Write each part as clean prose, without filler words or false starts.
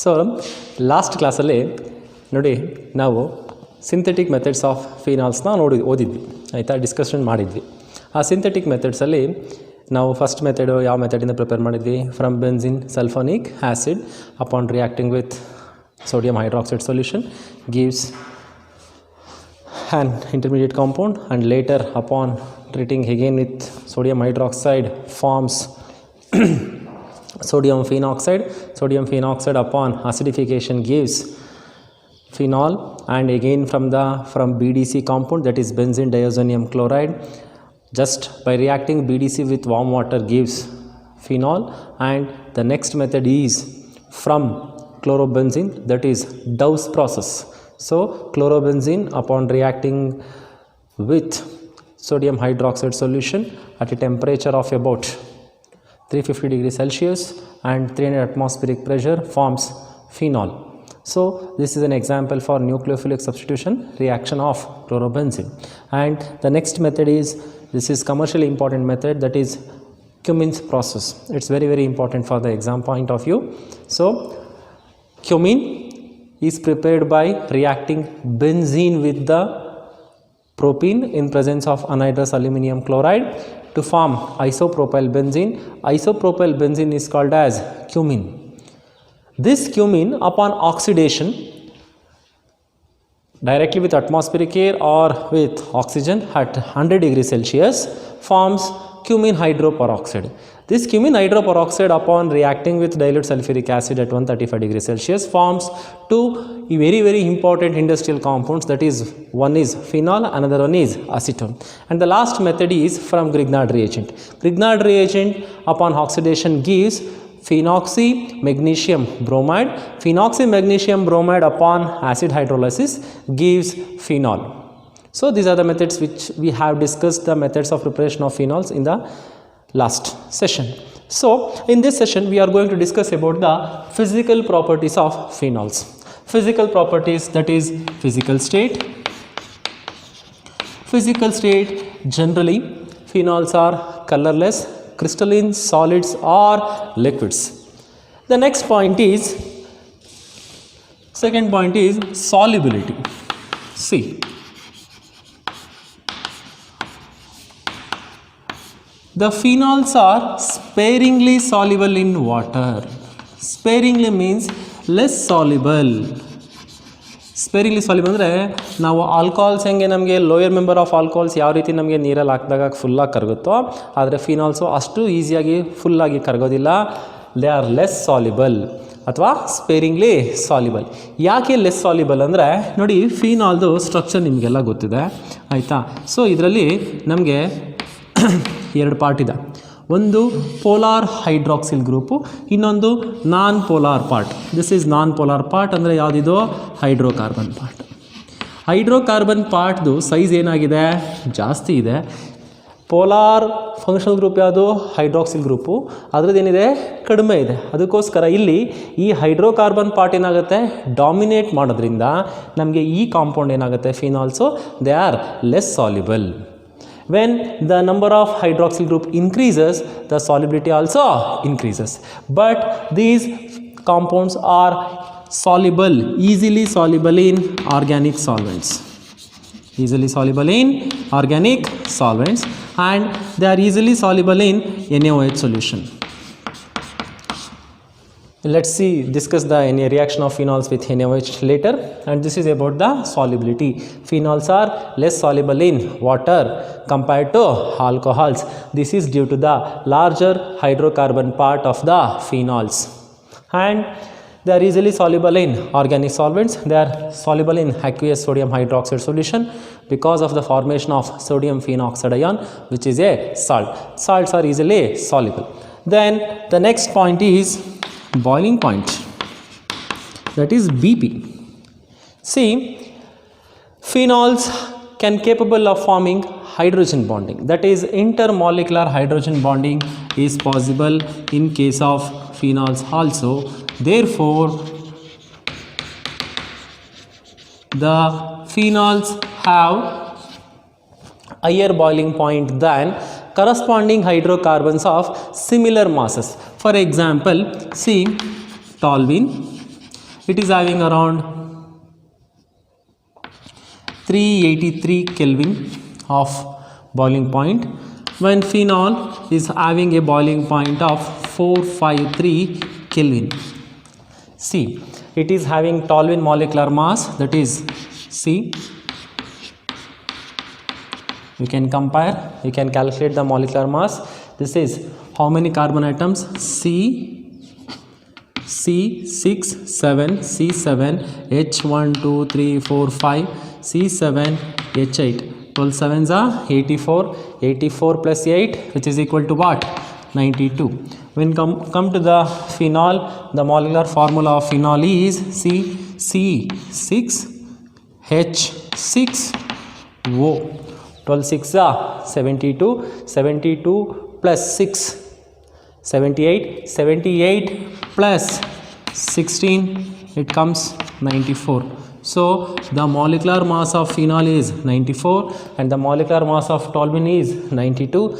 So last ಕ್ಲಾಸಲ್ಲಿ ನೋಡಿ ನಾವು ಸಿಂಥೆಟಿಕ್ ಮೆಥಡ್ಸ್ ಆಫ್ ಫಿನಾಲ್ಸ್ನ ಓದಿದ್ವಿ ಆಯಿತಾ, ಡಿಸ್ಕಷನ್ ಮಾಡಿದ್ವಿ. ಆ ಸಿಂಥೆಟಿಕ್ ಮೆಥಡ್ಸಲ್ಲಿ ನಾವು ಫಸ್ಟ್ ಮೆಥಡು ಯಾವ ಮೆಥಡಿಂದ ಪ್ರಿಪೇರ್ ಮಾಡಿದ್ವಿ? From benzene sulphonic acid upon reacting with sodium hydroxide solution gives an intermediate compound, and later upon treating again with sodium hydroxide forms sodium phenoxide. Sodium phenoxide upon acidification gives phenol, and again from BDC compound, that is benzene diazonium chloride, just by reacting BDC with warm water gives phenol. And the next method is from chlorobenzene, that is Dow's process. So chlorobenzene upon reacting with sodium hydroxide solution at a temperature of about 350 degrees Celsius and 300 atmospheric pressure forms phenol. So this is an example for nucleophilic substitution reaction of chlorobenzene. And the next method is, this is commercially important method, that is Cummins process. It's very very important for the exam point of view. So cumene is prepared by reacting benzene with the propene in presence of anhydrous aluminum chloride to form isopropyl benzene. Isopropyl benzene is called as cumene. This cumene upon oxidation directly with atmospheric air or with oxygen at 100 degrees Celsius forms cumene hydroperoxide. This cumene hydroperoxide upon reacting with dilute sulfuric acid at 135 degrees Celsius forms two very very important industrial compounds, that is one is phenol, another one is acetone. And the last method is from Grignard reagent. Grignard reagent upon oxidation gives phenoxy magnesium bromide. Phenoxy magnesium bromide upon acid hydrolysis gives phenol. So these are the methods which we have discussed, the methods of preparation of phenols in the last session. So in this session we are going to discuss about the physical properties of phenols. Physical properties, that is physical state. Physical state, generally phenols are colorless, crystalline, solids or liquids. The next point is, second point is solubility. See, the phenols are sparingly soluble in water. Sparingly means less soluble. Sparingly soluble ಅಂದರೆ ನಾವು alcohols ಹೆಂಗೆ ನಮಗೆ lower member of alcohols ಯಾವ ರೀತಿ ನಮಗೆ ನೀರಲ್ಲಿ ಹಾಕಿದಾಗ ಫುಲ್ಲಾಗಿ ಕರಗುತ್ತೋ, ಆದರೆ ಫಿನಾಲ್ಸು ಅಷ್ಟು ಈಸಿಯಾಗಿ ಫುಲ್ಲಾಗಿ ಕರಗೋದಿಲ್ಲ. ದೇ ಆರ್ ಲೆಸ್ ಸಾಲ್ಯುಬಲ್ ಅಥವಾ ಸ್ಪೇರಿಂಗ್ಲಿ ಸಾಲ್ಯುಬಲ್. ಯಾಕೆ ಲೆಸ್ ಸಾಲ್ಯುಬಲ್ ಅಂದರೆ ನೋಡಿ, ಫಿನಾಲ್ದು ಸ್ಟ್ರಕ್ಚರ್ ನಿಮಗೆಲ್ಲ ಗೊತ್ತಿದೆ ಆಯಿತಾ. ಸೊ ಇದರಲ್ಲಿ ನಮಗೆ ಎರಡು ಪಾರ್ಟ್ ಇದೆ. ಒಂದು ಪೋಲಾರ್ ಹೈಡ್ರಾಕ್ಸಿಲ್ ಗ್ರೂಪು, ಇನ್ನೊಂದು non polar part. This is non polar part ಅಂದರೆ ಯಾವುದಿದು? Hydrocarbon part. ಹೈಡ್ರೋಕಾರ್ಬನ್ ಪಾರ್ಟ್ದು ಸೈಜ್ ಏನಾಗಿದೆ? ಜಾಸ್ತಿ ಇದೆ. ಪೋಲಾರ್ ಫಂಕ್ಷನಲ್ ಗ್ರೂಪ್ ಯಾವುದು? Hydroxyl group. ಅದರದ್ದೇನಿದೆ? ಕಡಿಮೆ ಇದೆ. ಅದಕ್ಕೋಸ್ಕರ ಇಲ್ಲಿ ಈ ಹೈಡ್ರೋಕಾರ್ಬನ್ ಪಾರ್ಟ್ ಏನಾಗುತ್ತೆ? ಡಾಮಿನೇಟ್ ಮಾಡೋದ್ರಿಂದ ನಮಗೆ ಈ ಕಾಂಪೌಂಡ್ ಏನಾಗುತ್ತೆ? Phenols they are less soluble. When the number of hydroxyl group increases, the solubility also increases. But these compounds are soluble, easily soluble in organic solvents. Easily soluble in organic solvents, and they are easily soluble in NaOH solution. Let's discuss the reaction of phenols with NaOH later, and this is about the solubility. Phenols are less soluble in water compared to alcohols. This is due to the larger hydrocarbon part of the phenols, and they are easily soluble in organic solvents. They are soluble in aqueous sodium hydroxide solution because of the formation of sodium phenoxide ion, which is a salt. Salts are easily soluble. Then the next point is boiling point, that is BP. See, phenols can capable of forming hydrogen bonding, that is intermolecular hydrogen bonding is possible in case of phenols also. Therefore the phenols have higher boiling point than corresponding hydrocarbons of similar masses. For example, see toluene, It is having around 383 Kelvin of boiling point, when phenol is having a boiling point of 453 Kelvin. See, it is having toluene molecular mass, that is C. You can compare, you can calculate the molecular mass. This is how many carbon atoms? C6, 7, C7, H1, 2, 3, 4, 5, C7, H8. 12 sevens are 84. 84 plus 8, which is equal to what? 92. When come to the phenol, the molecular formula of phenol is C6H6O. 12 6 are 72. 72 plus 6, 78. 78 plus 16, it comes 94. So the molecular mass of phenol is 94 and the molecular mass of toluene is 92.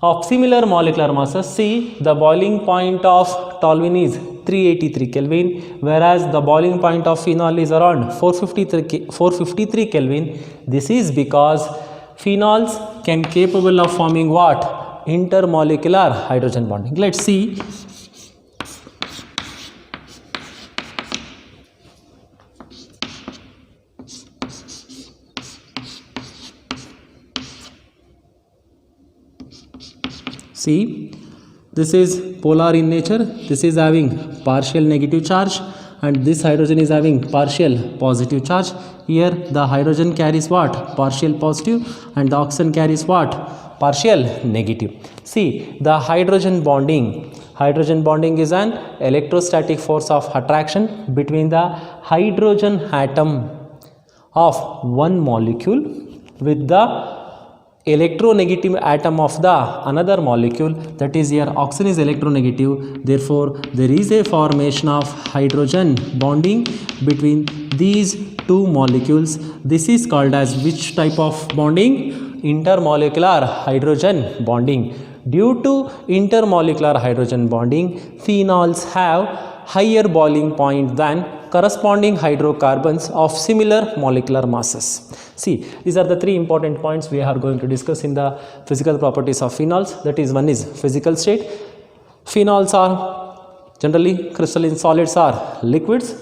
Of similar molecular masses, see, the boiling point of toluene is 383 Kelvin, whereas the boiling point of phenol is around 453 Kelvin. This is because phenols can capable of forming what? Intermolecular hydrogen bonding. Let's see. See, this is polar in nature, this is having partial negative charge and this hydrogen is having partial positive charge. Here the hydrogen carries what? Partial positive and the oxygen carries what? Partial negative. See, the hydrogen bonding is an electrostatic force of attraction between the hydrogen atom of one molecule with the electronegative atom of the another molecule, that is here oxygen is electronegative, therefore there is a formation of hydrogen bonding between these two molecules. This is called as which type of bonding? Intermolecular hydrogen bonding. Due to intermolecular hydrogen bonding, phenols have higher boiling point than corresponding hydrocarbons of similar molecular masses. See, these are the three important points we are going to discuss in the physical properties of phenols. That is, one is physical state. Phenols are generally crystalline solids are liquids.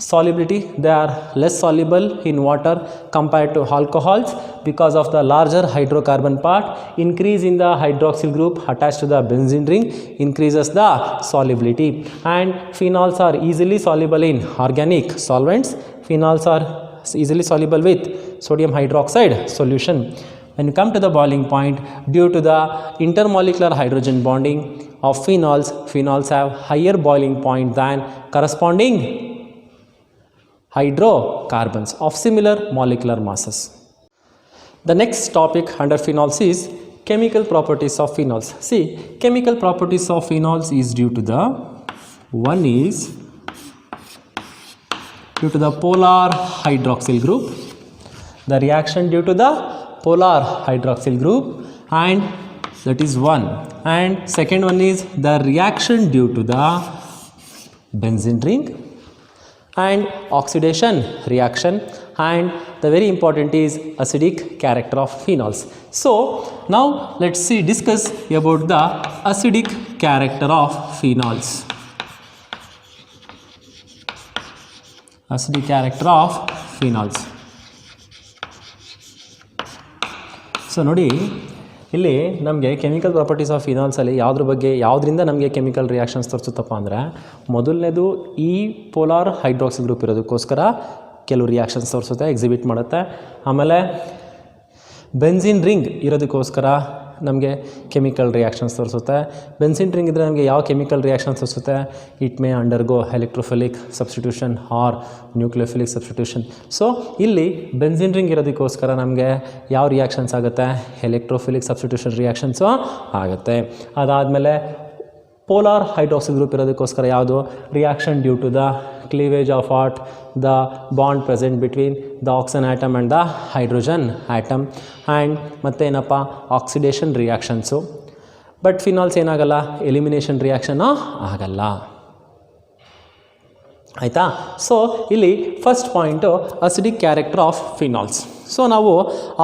Solubility, they are less soluble in water compared to alcohols because of the larger hydrocarbon part. Increase in the hydroxyl group attached to the benzene ring increases the solubility, and phenols are easily soluble in organic solvents. Phenols are easily soluble with sodium hydroxide solution. When you come to the boiling point, due to the intermolecular hydrogen bonding of phenols, phenols have higher boiling point than corresponding hydrocarbons of similar molecular masses. The next topic under phenols is chemical properties of phenols. See, chemical properties of phenols is due to the, one is due to the polar hydroxyl group, the reaction due to the polar hydroxyl group, and that is one. And second one is the reaction due to the benzene ring and oxidation reaction, and the very important is acidic character of phenols. So now let's see, discuss about the acidic character of phenols. Acidic character of phenols. So ನೋಡಿ, ಇಲ್ಲಿ ನಮಗೆ chemical properties of ಫಿನಾಲ್ಸಲ್ಲಿ ಯಾವುದರಿಂದ ನಮಗೆ chemical reactions ತೋರಿಸುತ್ತಪ್ಪ ಅಂದರೆ, ಮೊದಲನೇದು ಈ polar hydroxyl group ಇರೋದಕ್ಕೋಸ್ಕರ ಕೆಲವು reactions ತೋರಿಸುತ್ತೆ, ಎಕ್ಸಿಬಿಟ್ ಮಾಡುತ್ತೆ. ಆಮೇಲೆ ಬೆನ್ಸಿನ್ ರಿಂಗ್ ಇರೋದಕ್ಕೋಸ್ಕರ ನಮಗೆ ಕೆಮಿಕಲ್ ರಿಯಾಕ್ಷನ್ಸ್ ತೋರಿಸುತ್ತೆ. ಬೆನ್ಸಿನ್ ರಿಂಗ್ ಇದ್ದರೆ ನಮಗೆ ಯಾವ ಕೆಮಿಕಲ್ ರಿಯಾಕ್ಷನ್ಸ್ ತೋರಿಸುತ್ತೆ? It may undergo electrophilic substitution or nucleophilic substitution. So ಇಲ್ಲಿ ಬೆನ್ಸಿನ್ ರಿಂಗ್ ಇರೋದಕ್ಕೋಸ್ಕರ ನಮಗೆ ಯಾವ ರಿಯಾಕ್ಷನ್ಸ್ ಆಗುತ್ತೆ? ಎಲೆಕ್ಟ್ರೋಫಿಲಿಕ್ ಸಬ್ಸ್ಟಿಟ್ಯೂಷನ್ ರಿಯಾಕ್ಷನ್ಸು ಆಗುತ್ತೆ. ಅದಾದಮೇಲೆ ಪೋಲಾರ್ ಹೈಡ್ರಾಕ್ಸಿಲ್ ಗ್ರೂಪ್ ಇರೋದಕ್ಕೋಸ್ಕರ ಯಾವುದು? Reaction due to the cleavage of what? The bond present between the oxygen atom and the hydrogen atom. And ಮತ್ತೇನಪ್ಪ? Oxidation reactions. ಬಟ್ ಫಿನಾಲ್ಸ್ ಏನಾಗಲ್ಲ, ಎಲಿಮಿನೇಷನ್ ರಿಯಾಕ್ಷನ್ ಆಗಲ್ಲ. ಆಯಿತಾ. So ಇಲ್ಲಿ first point acidic character of phenols. So ನಾವು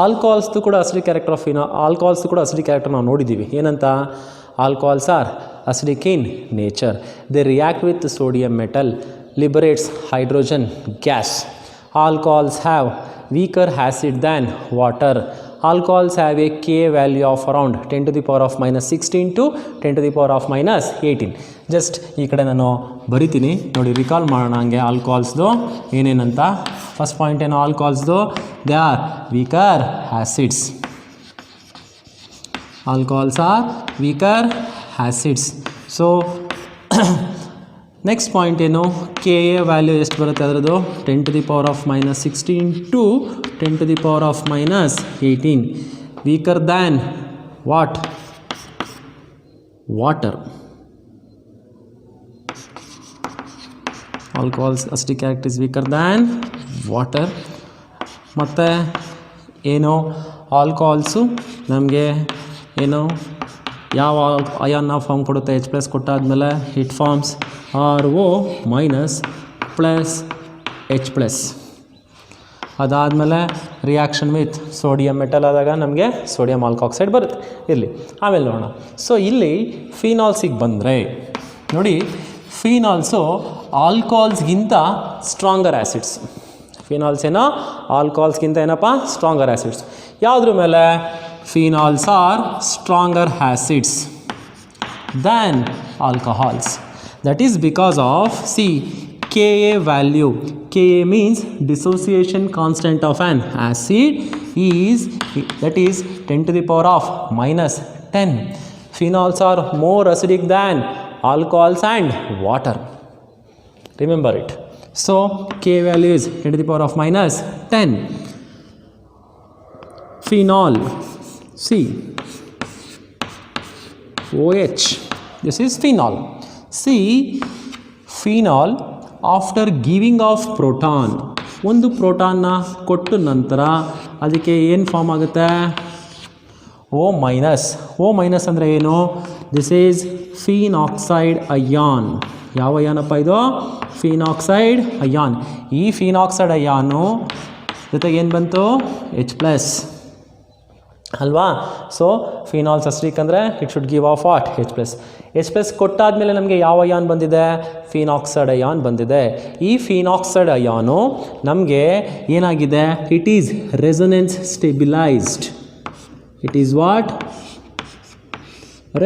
ಆಲ್ಕೋಹಾಲ್ಸ್ದು ಕೂಡ acidic character of ಆಲ್ಕೋಹಾಲ್ಸ್ದು ಕೂಡ acidic character ನಾವು ನೋಡಿದ್ದೀವಿ. ಏನಂತ? Alcohols are acidic in nature, they react with sodium metal, liberates hydrogen gas. Alcohols have weaker acid than water. Alcohols have a Ka value of around 10 to the power of minus 16 to 10 to the power of minus 18. Just ಈ ಕಡೆ ನಾನು ಬರಿತೀನಿ ನೋಡಿ, recall ಮಾಡೋಣ ಹಂಗೆ ಆಲ್ಕೋಹಾಲ್ಸ್ದು ಏನೇನಂತ. First point ಏನು ಆಲ್ಕೋಹಾಲ್ಸ್ದು? They are weaker acids. Alcohols are weaker acids. So next point ಏನು? ಕೆ ಎ ವ್ಯಾಲ್ಯೂ ಎಷ್ಟು ಬರುತ್ತೆ ಅದರದ್ದು? 10 to the power of minus 16 to 10 to the power of minus 18. Weaker than what? Water. Alcohol's acidic character is weaker than water. ಮತ್ತು ಏನು ಆಲ್ಕೋಹಾಲ್ಸು ನಮಗೆ ಏನು ಯಾವ ಅಯಾನ್ನ ಫಾರ್ಮ್ ಕೊಡುತ್ತೆ? H ಪ್ಲಸ್ ಕೊಟ್ಟಾದಮೇಲೆ it forms RO minus plus H plus. ಅದಾದಮೇಲೆ reaction with sodium metal ಆದಾಗ ನಮಗೆ ಸೋಡಿಯಂ ಆಲ್ಕಾಕ್ಸೈಡ್ ಬರುತ್ತೆ. ಇರಲಿ, ಆಮೇಲೆ ನೋಡೋಣ. ಸೊ ಇಲ್ಲಿ ಫಿನಾಲ್ಸಿಗೆ ಬಂದರೆ ನೋಡಿ, ಫಿನಾಲ್ಸು ಆಲ್ಕೋಹಾಲ್ಸ್ಗಿಂತ ಸ್ಟ್ರಾಂಗರ್ ಆ್ಯಸಿಡ್ಸ್. ಫಿನಾಲ್ಸ್ ಏನೋ ಆಲ್ಕೋಹಾಲ್ಸ್ಗಿಂತ ಏನಪ್ಪ? Stronger acids. ಯಾವುದ್ರ ಮೇಲೆ? Phenols are stronger acids than alcohols. That is because of, see, Ka value. Ka means dissociation constant of an acid is, that is 10 to the power of minus 10. Phenols are more acidic than alcohols and water. Remember it. So Ka value is 10 to the power of minus 10. Phenol, see, OH, this is phenol. See, phenol after giving off proton, ಒಂದು ಪ್ರೋಟಾನ್ನ ಕೊಟ್ಟು ನಂತರ ಅದಕ್ಕೆ ಏನು form ಆಗುತ್ತೆ? O minus. O minus ಅಂದರೆ ಏನು? This is phenoxide ion. ಯಾವ ಅಯಾನಪ್ಪ ಇದು? Phenoxide ion. ಈ ಫೀನಾಕ್ಸೈಡ್ ಅಯಾನು ಜೊತೆಗೆ ಏನು ಬಂತು? H ಪ್ಲಸ್ ಅಲ್ವಾ. ಸೊ ಫಿನಾಲ್ಸ್ ಅಸಿಡಿಕ್ ಅಂದರೆ it should give off what? H plus. H plus ಕೊಟ್ಟಾದಮೇಲೆ ನಮಗೆ ಯಾವ ಅಯಾನ್ ಬಂದಿದೆ? ಫಿನಾಕ್ಸೈಡ್ ಅಯಾನ್ ಬಂದಿದೆ. ಈ ಫಿನಾಕ್ಸೈಡ್ ಅಯಾನು ನಮಗೆ ಏನಾಗಿದೆ? It is resonance stabilised. It is what?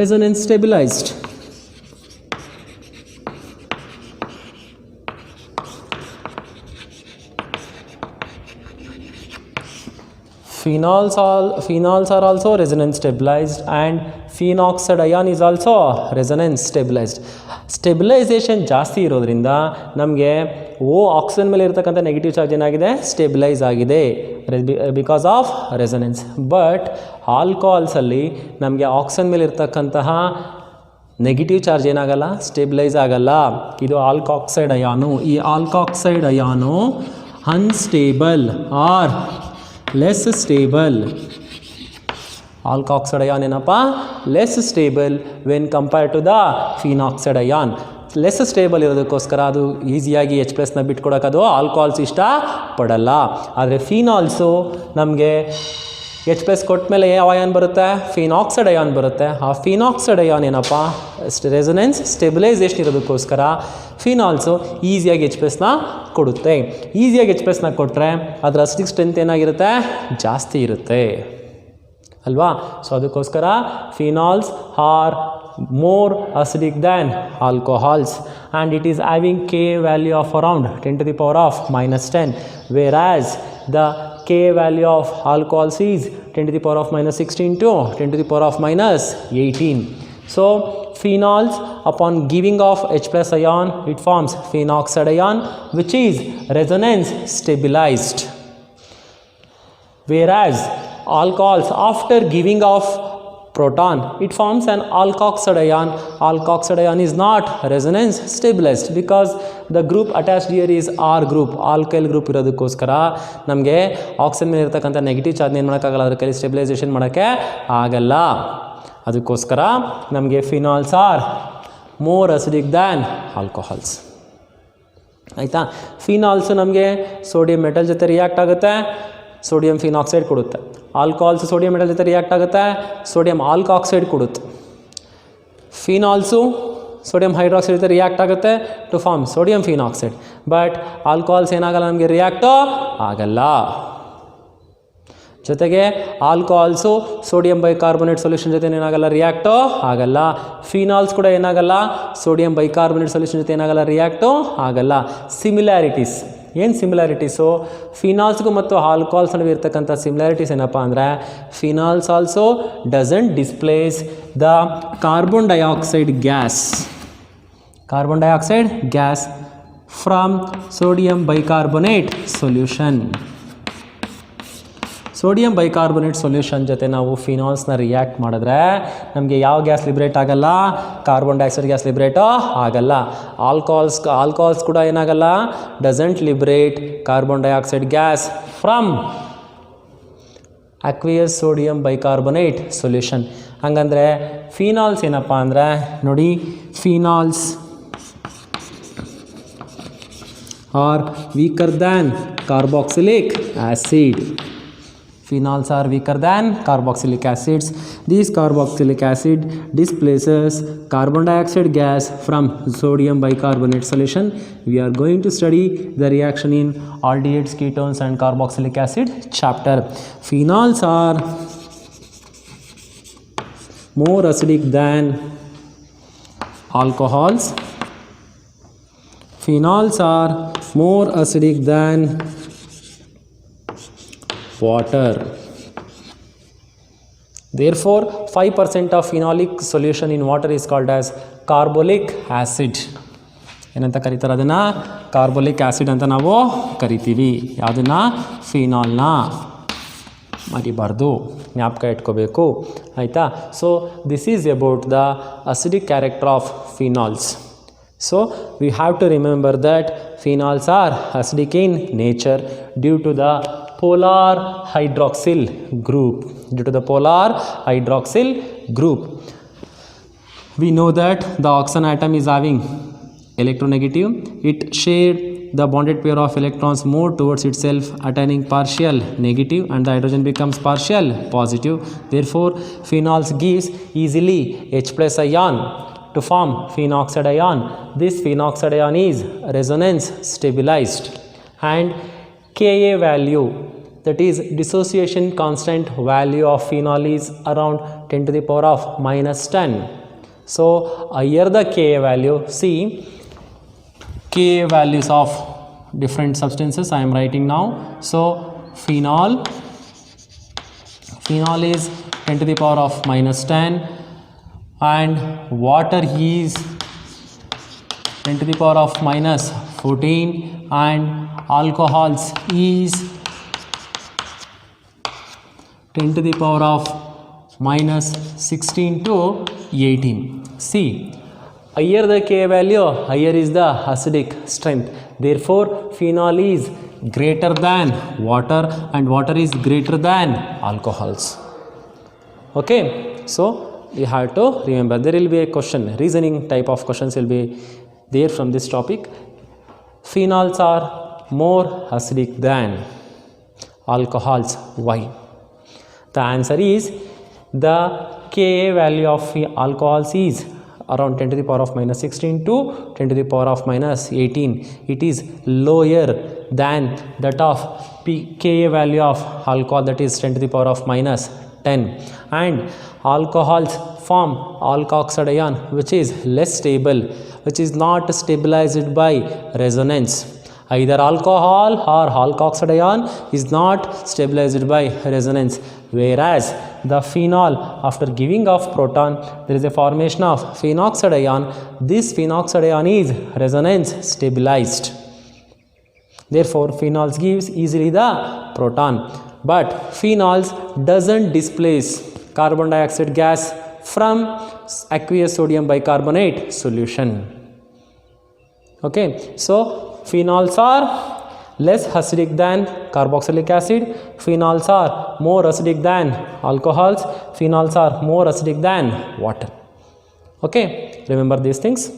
Resonance stabilised. Phenols are also resonance stabilized and phenoxide ion is also resonance stabilized. Stabilisation ಜಾಸ್ತಿ ಇರೋದ್ರಿಂದ ನಮಗೆ ಆಕ್ಸಿಜನ್ ಮೇಲೆ ಇರತಕ್ಕಂಥ ನೆಗೆಟಿವ್ ಚಾರ್ಜ್ ಏನಾಗಿದೆ? ಸ್ಟೆಬಿಲೈಸ್ ಆಗಿದೆ ಬಿಕಾಸ್ ಆಫ್ ರೆಸೊನೆನ್ಸ್. ಬಟ್ ಆಲ್ಕೋಹಾಲ್ಸಲ್ಲಿ ನಮಗೆ ಆಕ್ಸಿಜನ್ ಮೇಲೆ ಇರತಕ್ಕಂತಹ ನೆಗೆಟಿವ್ ಚಾರ್ಜ್ ಏನಾಗಲ್ಲ? ಸ್ಟೆಬಿಲೈಸ್ ಆಗಲ್ಲ. ಇದು ಆಲ್ಕಾಕ್ಸೈಡ್ ಅಯಾನು. ಈ alkoxide ion unstable or less stable. Alkoxide ion ಏನಪ್ಪ? Less stable when compare to the phenoxide ion. Less stable ಇರೋದಕ್ಕೋಸ್ಕರ ಅದು ಈಸಿಯಾಗಿ H ಪ್ಲಸ್ನ ಬಿಟ್ಕೊಡೋಕ್ಕದು ಆಲ್ಕೋಹಾಲ್ಸ್ ಇಷ್ಟ ಪಡಲ್ಲ. ಆದರೆ ಫಿನಾಲ್ಸು ನಮಗೆ H ಪ್ಲಸ್ ಕೊಟ್ಟ ಮೇಲೆ ಯಾವ ಅಯಾನ್ ಬರುತ್ತೆ? ಫಿನಾಕ್ಸೈಡ್ ಅಯಾನ್ ಬರುತ್ತೆ. ಆ ಫಿನಾಕ್ಸೈಡ್ ಅಯಾನ್ ಏನಪ್ಪ? ರೆಸೊನೆನ್ಸ್ ಸ್ಟೆಬಿಲೈಸೇಷನ್ ಇರೋದಕ್ಕೋಸ್ಕರ ಫಿನಾಲ್ಸು ಈಸಿಯಾಗಿ H ಪ್ಲಸ್ನ ಕೊಡುತ್ತೆ. ಈಸಿಯಾಗಿ H ಪ್ಲಸ್ನ ಕೊಟ್ಟರೆ ಅದರ ಅಸಿಡಿಕ್ ಸ್ಟ್ರೆಂತ್ ಏನಾಗಿರುತ್ತೆ? ಜಾಸ್ತಿ ಇರುತ್ತೆ ಅಲ್ವಾ. ಸೊ ಅದಕ್ಕೋಸ್ಕರ phenols are more acidic than alcohols and it is having Ka value of around 10 to the power of minus 10, whereas the Ka value of alcohols is 10 to the power of minus 16 to 10 to the power of minus 18. So phenols upon giving off H plus ion it forms phenoxide ion which is resonance stabilized, whereas alcohols after giving off proton it forms an alkoxide ion. Alkoxide ion is not resonance stabilized because the group attached here is R group, alkyl group ಇರೋದಕ್ಕೋಸ್ಕರ ನಮಗೆ oxygen ಮೇಲೆ ಇರತಕ್ಕಂಥ negative charge ಏನು ಮಾಡೋಕ್ಕಾಗಲ್ಲ, ಅದರ ಕೈಲಿ stabilisation ಮಾಡೋಕ್ಕೆ ಆಗಲ್ಲ. ಅದಕ್ಕೋಸ್ಕರ ನಮಗೆ phenols are more acidic than alcohols. ಆಯಿತಾ. ಫಿನಾಲ್ಸು ನಮಗೆ ಸೋಡಿಯಂ ಮೆಟಲ್ ಜೊತೆ ರಿಯಾಕ್ಟ್ ಆಗುತ್ತೆ, ಸೋಡಿಯಂ ಫಿನಾಕ್ಸೈಡ್ ಕೊಡುತ್ತೆ. ಆಲ್ಕೋಹಾಲ್ಸು ಸೋಡಿಯಂ ಮೆಟಲ್ ಜೊತೆ ರಿಯಾಕ್ಟ್ ಆಗುತ್ತೆ, ಸೋಡಿಯಂ ಆಲ್ಕಾಕ್ಸೈಡ್ ಕೊಡುತ್ತೆ. ಫಿನಾಲ್ಸು ಸೋಡಿಯಂ ಹೈಡ್ರಾಕ್ಸೈಡ್ ಜೊತೆ ರಿಯಾಕ್ಟ್ ಆಗುತ್ತೆ to form sodium phenoxide. But alcohols ಏನಾಗಲ್ಲ, ನಮಗೆ ರಿಯಾಕ್ಟು ಆಗಲ್ಲ. ಜೊತೆಗೆ ಆಲ್ಕೋಹಾಲ್ಸು ಸೋಡಿಯಂ ಬೈಕಾರ್ಬೊನೇಟ್ ಸೊಲ್ಯೂಷನ್ ಜೊತೆ ಏನಾಗಲ್ಲ, ರಿಯಾಕ್ಟು ಆಗಲ್ಲ. ಫಿನಾಲ್ಸ್ ಕೂಡ ಏನಾಗಲ್ಲ, ಸೋಡಿಯಂ ಬೈಕಾರ್ಬೊನೇಟ್ ಸೊಲ್ಯೂಷನ್ ಜೊತೆ ಏನಾಗಲ್ಲ, ರಿಯಾಕ್ಟು ಆಗಲ್ಲ. ಸಿಮಿಲ್ಯಾರಿಟೀಸ್, ಏನು ಸಿಮಿಲ್ಯಾರಿಟೀಸು? ಫಿನಾಲ್ಸ್ಗೂ ಮತ್ತು ಆಲ್ಕೋಹಾಲ್ಸ್ ನಡುವೆ ಇರ್ತಕ್ಕಂಥ ಸಿಮಿಲ್ಯಾರಿಟೀಸ್ ಏನಪ್ಪ ಅಂದರೆ, phenols also doesn't displace the carbon dioxide gas from sodium bicarbonate solution. Sodium bicarbonate solution ಜೊತೆ ನಾವು ಫಿನಾಲ್ಸ್ನ ರಿಯಾಕ್ಟ್ ಮಾಡಿದ್ರೆ ನಮಗೆ ಯಾವ ಗ್ಯಾಸ್ ಲಿಬ್ರೇಟ್ ಆಗಲ್ಲ, ಕಾರ್ಬನ್ ಡೈಆಕ್ಸೈಡ್ ಗ್ಯಾಸ್ ಲಿಬ್ರೇಟು ಆಗಲ್ಲ. ಆಲ್ಕೋಹಾಲ್ಸ್ ಕೂಡ ಏನಾಗಲ್ಲ, doesn't liberate carbon dioxide gas from aqueous sodium bicarbonate solution. ಹಂಗಂದರೆ ಫಿನಾಲ್ಸ್ ಏನಪ್ಪ ಅಂದರೆ ನೋಡಿ, phenols are weaker than carboxylic acid. Phenols are weaker than carboxylic acids. This carboxylic acid displaces carbon dioxide gas from sodium bicarbonate solution. We are going to study the reaction in aldehydes, ketones and carboxylic acid chapter. Phenols are more acidic than alcohols. Phenols are more acidic than water. Therefore 5% of phenolic solution in water is called as carbolic acid. ಏನಂತ ಕರೀತಾರೆ ಅದನ್ನು? Carbolic acid ಅಂತ ನಾವು ಕರಿತೀವಿ. ಯಾವುದನ್ನು? ಫಿನಾಲ್ನ. ಮರಿಬಾರ್ದು, ಜ್ಞಾಪಕ ಇಟ್ಕೋಬೇಕು, ಆಯಿತಾ. So this is about the acidic character of phenols. So we have to remember that phenols are acidic in nature due to the polar hydroxyl group. We know that the oxygen atom is having electronegative. It shared the bonded pair of electrons more towards itself, attaining partial negative, and the hydrogen becomes partial positive. Therefore phenols gives easily H plus ion to form phenoxide ion. This phenoxide ion is resonance stabilized, and Ka value, that is dissociation constant value of phenol, is around 10 to the power of minus 10. So higher the Ka value, see Ka values of different substances I am writing now. So phenol is 10 to the power of minus 10, and water is 10 to the power of minus 14, and alcohols is 10 to the power of minus 16 to 18. See, higher the Ka value, higher is the acidic strength. Therefore phenol is greater than water, and water is greater than alcohols. Okay, so you have to remember, there will be a question, reasoning type of questions will be there from this topic. Phenols are more acidic than alcohols. Why? The answer is the Ka value of alcohols is around 10 to the power of minus 16 to 10 to the power of minus 18. It is lower than that of Ka value of alcohol, that is 10 to the power of minus 10. And alcohols form alkoxide ion, which is less stable, which is not stabilized by resonance. Either alcohol or alkoxide ion is not stabilized by resonance, whereas the phenol, after giving off proton, there is a formation of phenoxide ion. This phenoxide ion is resonance stabilized. Therefore phenols gives easily the proton, but phenols doesn't displace carbon dioxide gas from aqueous sodium bicarbonate solution. Okay, so phenols are less acidic than carboxylic acid. Phenols are more acidic than alcohols. Phenols are more acidic than water. Okay, remember these things.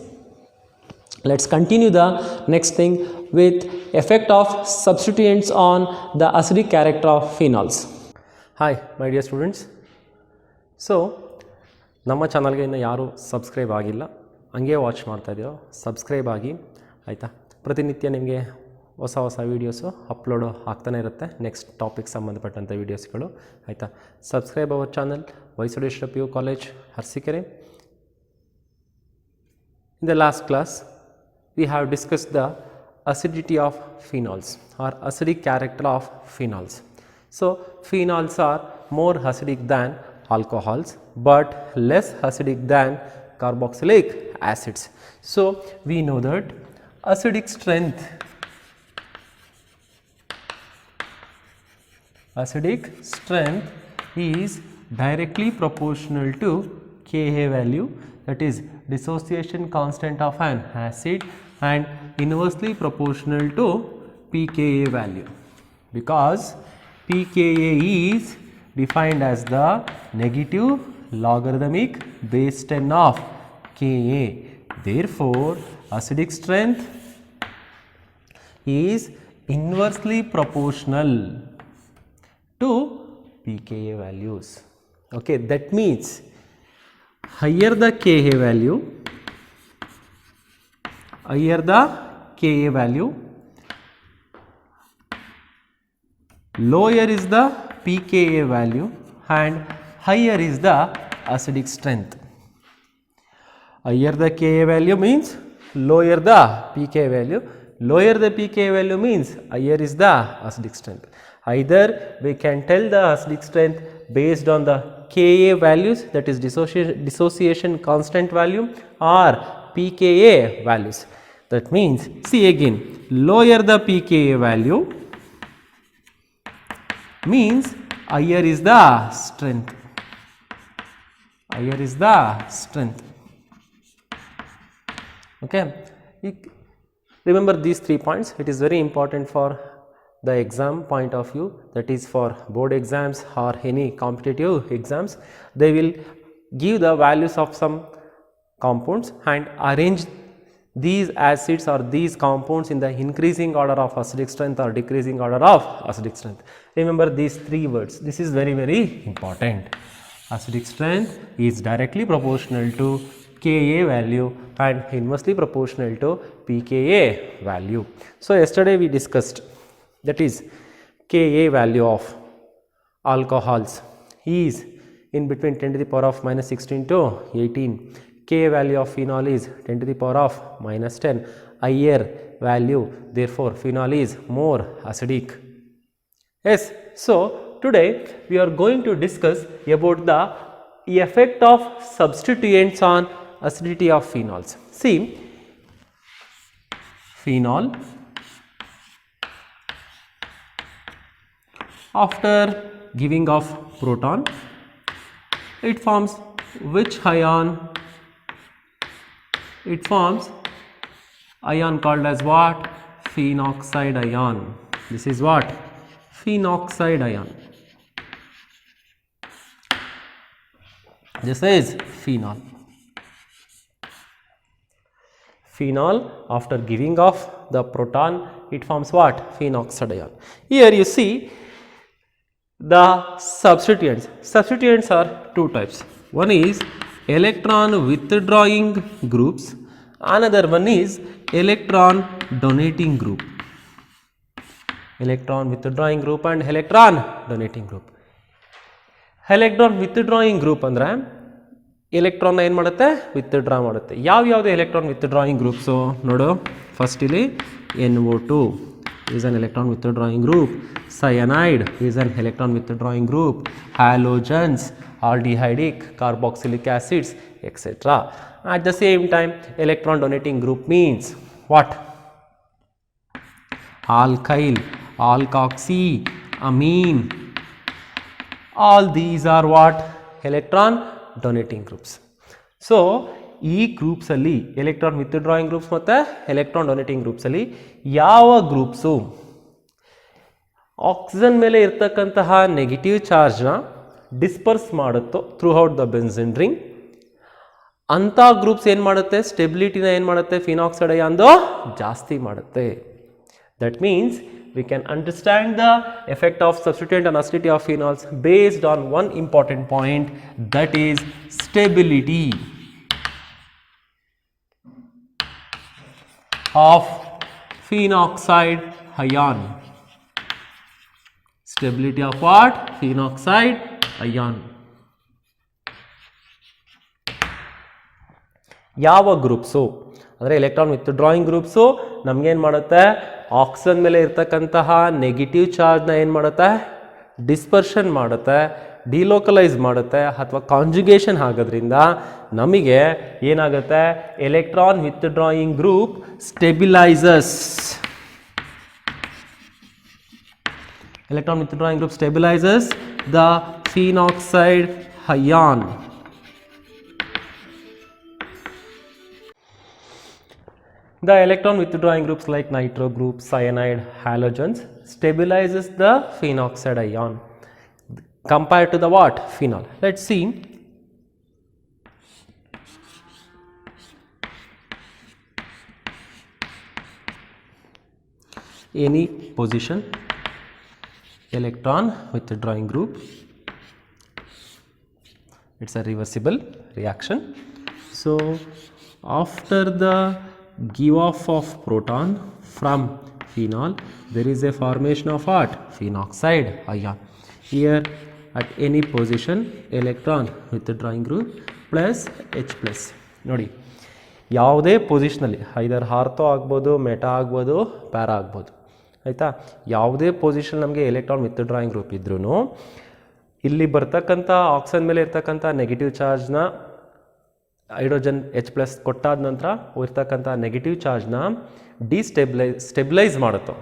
Let's continue the next thing. with effect of substituents on the acidic character of phenols. Hi my dear students. So ನಮ್ಮ ಚಾನಲ್ಗೆ ಇನ್ನು ಯಾರು subscribe ಆಗಿಲ್ಲ ಹಂಗೆ watch ಮಾಡ್ತಾ ಇದೆಯೋ subscribe ಆಗಿ ಆಯಿತಾ. ಪ್ರತಿನಿತ್ಯ ನಿಮಗೆ ಹೊಸ ಹೊಸ ವೀಡಿಯೋಸು ಅಪ್ಲೋಡು ಆಗ್ತಾನೆ ಇರುತ್ತೆ, ನೆಕ್ಸ್ಟ್ ಟಾಪಿಕ್ ಸಂಬಂಧಪಟ್ಟಂಥ ವೀಡಿಯೋಸ್ಗಳು ಆಯಿತಾ. ಸಬ್ಸ್ಕ್ರೈಬ್ ಅವರ್ ಚಾನಲ್ ವೈಸೋಡೇಶ್ವರ PU college Arsikere. In the last class we have discussed the acidity of phenols or acidic character of phenols. So phenols are more acidic than alcohols but less acidic than carboxylic acids. So we know that acidic strength is directly proportional to Ka value, that is dissociation constant of an acid, and inversely proportional to pKa value, because pKa is defined as the negative logarithmic base 10 of Ka. Therefore acidic strength is inversely proportional to pKa values. Okay, that means higher the Ka value, lower is the pKa value and higher is the acidic strength. Higher the Ka value means lower the pKa value, lower the pKa value means higher is the acidic strength. Either we can tell the acidic strength based on the Ka values, that is dissociation constant value, or pKa values. That means, see again, lower the pKa value means higher is the strength. Okay, remember these 3 points. It is very important for the exam point of view, that is for board exams or any competitive exams. They will give the values of some compounds and arrange these acids or these compounds in the increasing order of acidic strength or decreasing order of acidic strength. Remember these 3 words. This is very, very important. Acidic strength is directly proportional to Ka value and inversely proportional to pKa value. So yesterday we discussed, that is Ka value of alcohols is in between 10 to the power of minus 16 to 18. Ka value of phenol is 10 to the power of minus 10. Higher value, therefore phenol is more acidic. Yes, so today we are going to discuss about the effect of substituents on acidity of phenols. See, phenol, after giving off proton, it forms which ion? It forms ion called as what? Phenoxide ion. This is what? Phenoxide ion. This is phenol. Phenol, after giving off the proton, it forms what? Phenoxide ion. Here you see the substituents. Substituents are 2 types. One is electron withdrawing groups, another one is electron donating group. Electron withdrawing group and electron donating group. Electron withdrawing group ಅಂದ್ರೆ electron ಏನು ಮಾಡುತ್ತೆ? Withdraw ಮಾಡುತ್ತೆ. ಯಾವ್ಯಾವುದು electron withdrawing groups ನೋಡು. First ಇಲ್ಲಿ NO2 is an electron withdrawing group, cyanide is an electron withdrawing group, halogens, aldehydic, carboxylic acids, etc. At the same time, electron donating group means what? Alkyl, alkoxy, amine, all these are what? Electron donating groups. So ಈ groups ಅಲ್ಲಿ electron withdrawing groups ಮತ್ತು electron donating groups ಅಲ್ಲಿ ಯಾವ groups oxygen ಮೇಲೆ ಇರ್ತಕ್ಕಂತಹ negative ಚಾರ್ಜ್ನ disperse ಮಾಡುತ್ತೋ throughout the benzene ring, ಅಂಥ ಗ್ರೂಪ್ಸ್ ಏನು ಮಾಡುತ್ತೆ? ಸ್ಟೆಬಿಲಿಟಿನ ಏನು ಮಾಡುತ್ತೆ? ಫಿನಾಕ್ಸೈಡ್ ಅಯಾನ್ದು ಜಾಸ್ತಿ ಮಾಡುತ್ತೆ. That means we can understand the effect of substituent and acidity of phenols based on one important point, that is stability of phenoxide ion. Stability of what? Phenoxide ion. ಯಾವ groups ಅಂದರೆ electron withdrawing groups ನಮಗೇನು ಮಾಡುತ್ತೆ, oxygen ಮೇಲೆ ಇರ್ತಕ್ಕಂತಹ negative ಚಾರ್ಜ್ನ ಏನು ಮಾಡುತ್ತೆ, dispersion ಮಾಡುತ್ತೆ, ಡಿಲೋಕಲೈಸ್ ಮಾಡುತ್ತೆ ಅಥವಾ ಕಾಂಜುಗೇಷನ್ ಆಗೋದ್ರಿಂದ ನಮಗೆ ಏನಾಗುತ್ತೆ, electron withdrawing group ಸ್ಟೆಬಿಲೈಸಸ್. Electron withdrawing group stabilizes the phenoxide ion. The electron withdrawing groups like nitro group, cyanide, halogens stabilizes the phenoxide ion compared to the what? Phenol. Let's see. Any position electron withdrawing group, it's a reversible reaction. So after the give off of proton from phenol, there is a formation of what? Phenoxide ion. Here at any position electron withdrawing group plus H plus. ನೋಡಿ ಯಾವುದೇ ಪೊಸಿಷನಲ್ಲಿ ಐದರ್ ortho ಆಗ್ಬೋದು, meta ಆಗ್ಬೋದು, para ಆಗ್ಬೋದು, ಆಯಿತಾ. ಯಾವುದೇ position ನಮಗೆ electron withdrawing group ಇದ್ರೂ ಇಲ್ಲಿ ಬರ್ತಕ್ಕಂಥ ಆಕ್ಸಿಜನ್ ಮೇಲೆ ಇರ್ತಕ್ಕಂಥ ನೆಗೆಟಿವ್ ಚಾರ್ಜ್ನ ಹೈಡ್ರೋಜನ್ H ಪ್ಲಸ್ ಕೊಟ್ಟಾದ ನಂತರ ಇರ್ತಕ್ಕಂಥ ನೆಗೆಟಿವ್ ಚಾರ್ಜ್ನ ಸ್ಟೆಬಿಲೈಸ್ ಮಾಡುತ್ತೋ,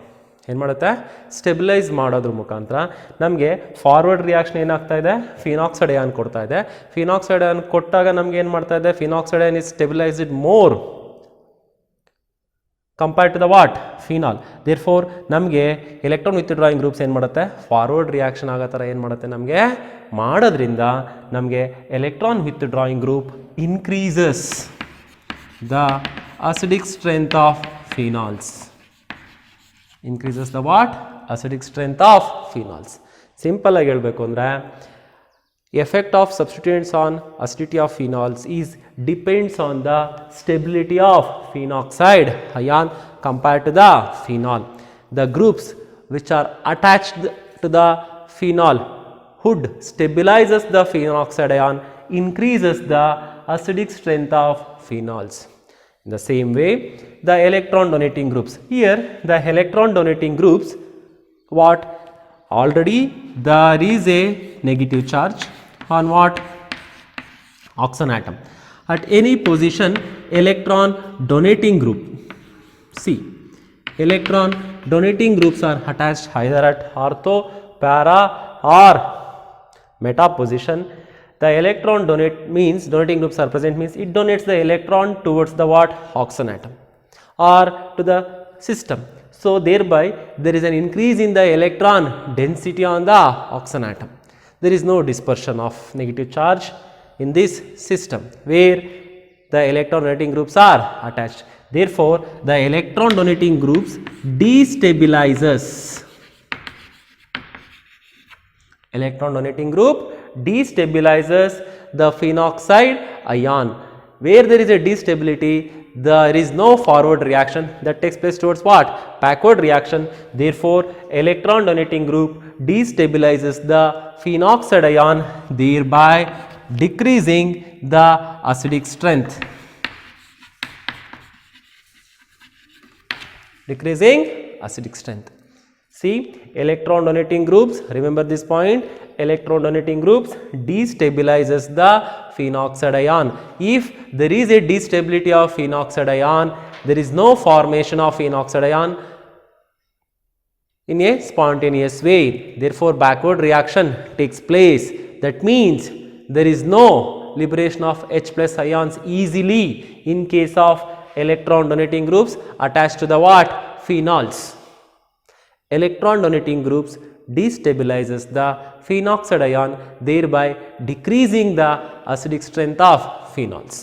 ಏನು ಮಾಡುತ್ತೆ, ಸ್ಟೆಬಿಲೈಸ್ ಮಾಡೋದ್ರ ಮುಖಾಂತರ ನಮಗೆ ಫಾರ್ವರ್ಡ್ ರಿಯಾಕ್ಷನ್ ಏನಾಗ್ತಾ ಇದೆ, ಫಿನಾಕ್ಸೈಡ್ ಅಯಾನ್ ಕೊಡ್ತಾ ಇದೆ. ಫಿನಾಕ್ಸೈಡ್ ಅಯಾನ್ ಕೊಟ್ಟಾಗ ನಮ್ಗೆ ಏನು ಮಾಡ್ತಾ ಇದೆ, phenoxide ion is stabilised more compared to the what? Phenol. Therefore ನಮಗೆ ಎಲೆಕ್ಟ್ರಾನ್ ವಿತ್ಡ್ರಾಯಿಂಗ್ ಗ್ರೂಪ್ಸ್ ಏನು ಮಾಡುತ್ತೆ, ಫಾರ್ವರ್ಡ್ ರಿಯಾಕ್ಷನ್ ಆಗೋ ಥರ ಏನು ಮಾಡುತ್ತೆ ನಮಗೆ ಮಾಡೋದ್ರಿಂದ ನಮಗೆ electron withdrawing group increases the acidic strength of phenols. Increases the what? Acidic strength of phenols. Simple ಆಗಿ ಹೇಳಬೇಕು ಅಂದರೆ effect of substituents on acidity of phenols is depends on the stability of phenoxide ion compared to the phenol. The groups which are attached to the phenol hood stabilizes the phenoxide ion, increases the acidic strength of phenols. In the same way, the electron donating groups, here the electron donating groups, what? Already there is a negative charge on what? Oxygen atom. At any position electron donating group, see, electron donating groups are attached either at ortho, para or meta position. The electron donating groups are present means it donates the electron towards the what? Oxygen atom or to the system. So thereby there is an increase in the electron density on the oxygen atom. There is no dispersion of negative charge in this system where the electron donating groups are attached. Therefore the electron donating groups destabilizes. Electron donating group destabilizes the phenoxide ion. Where there is a destability, there is no forward reaction that takes place towards what? Backward reaction. Therefore electron donating group destabilizes the phenoxide ion, thereby decreasing the acidic strength. Decreasing acidic strength. See, electron donating groups, remember this point, electron donating groups destabilizes the phenoxide ion. If there is a destability of phenoxide ion, there is no formation of phenoxide ion in a spontaneous way. Therefore backward reaction takes place. That means there is no liberation of H plus ions easily in case of electron donating groups attached to the what? Phenols. Electron donating groups destabilizes the phenoxide ion, thereby decreasing the acidic strength of phenols.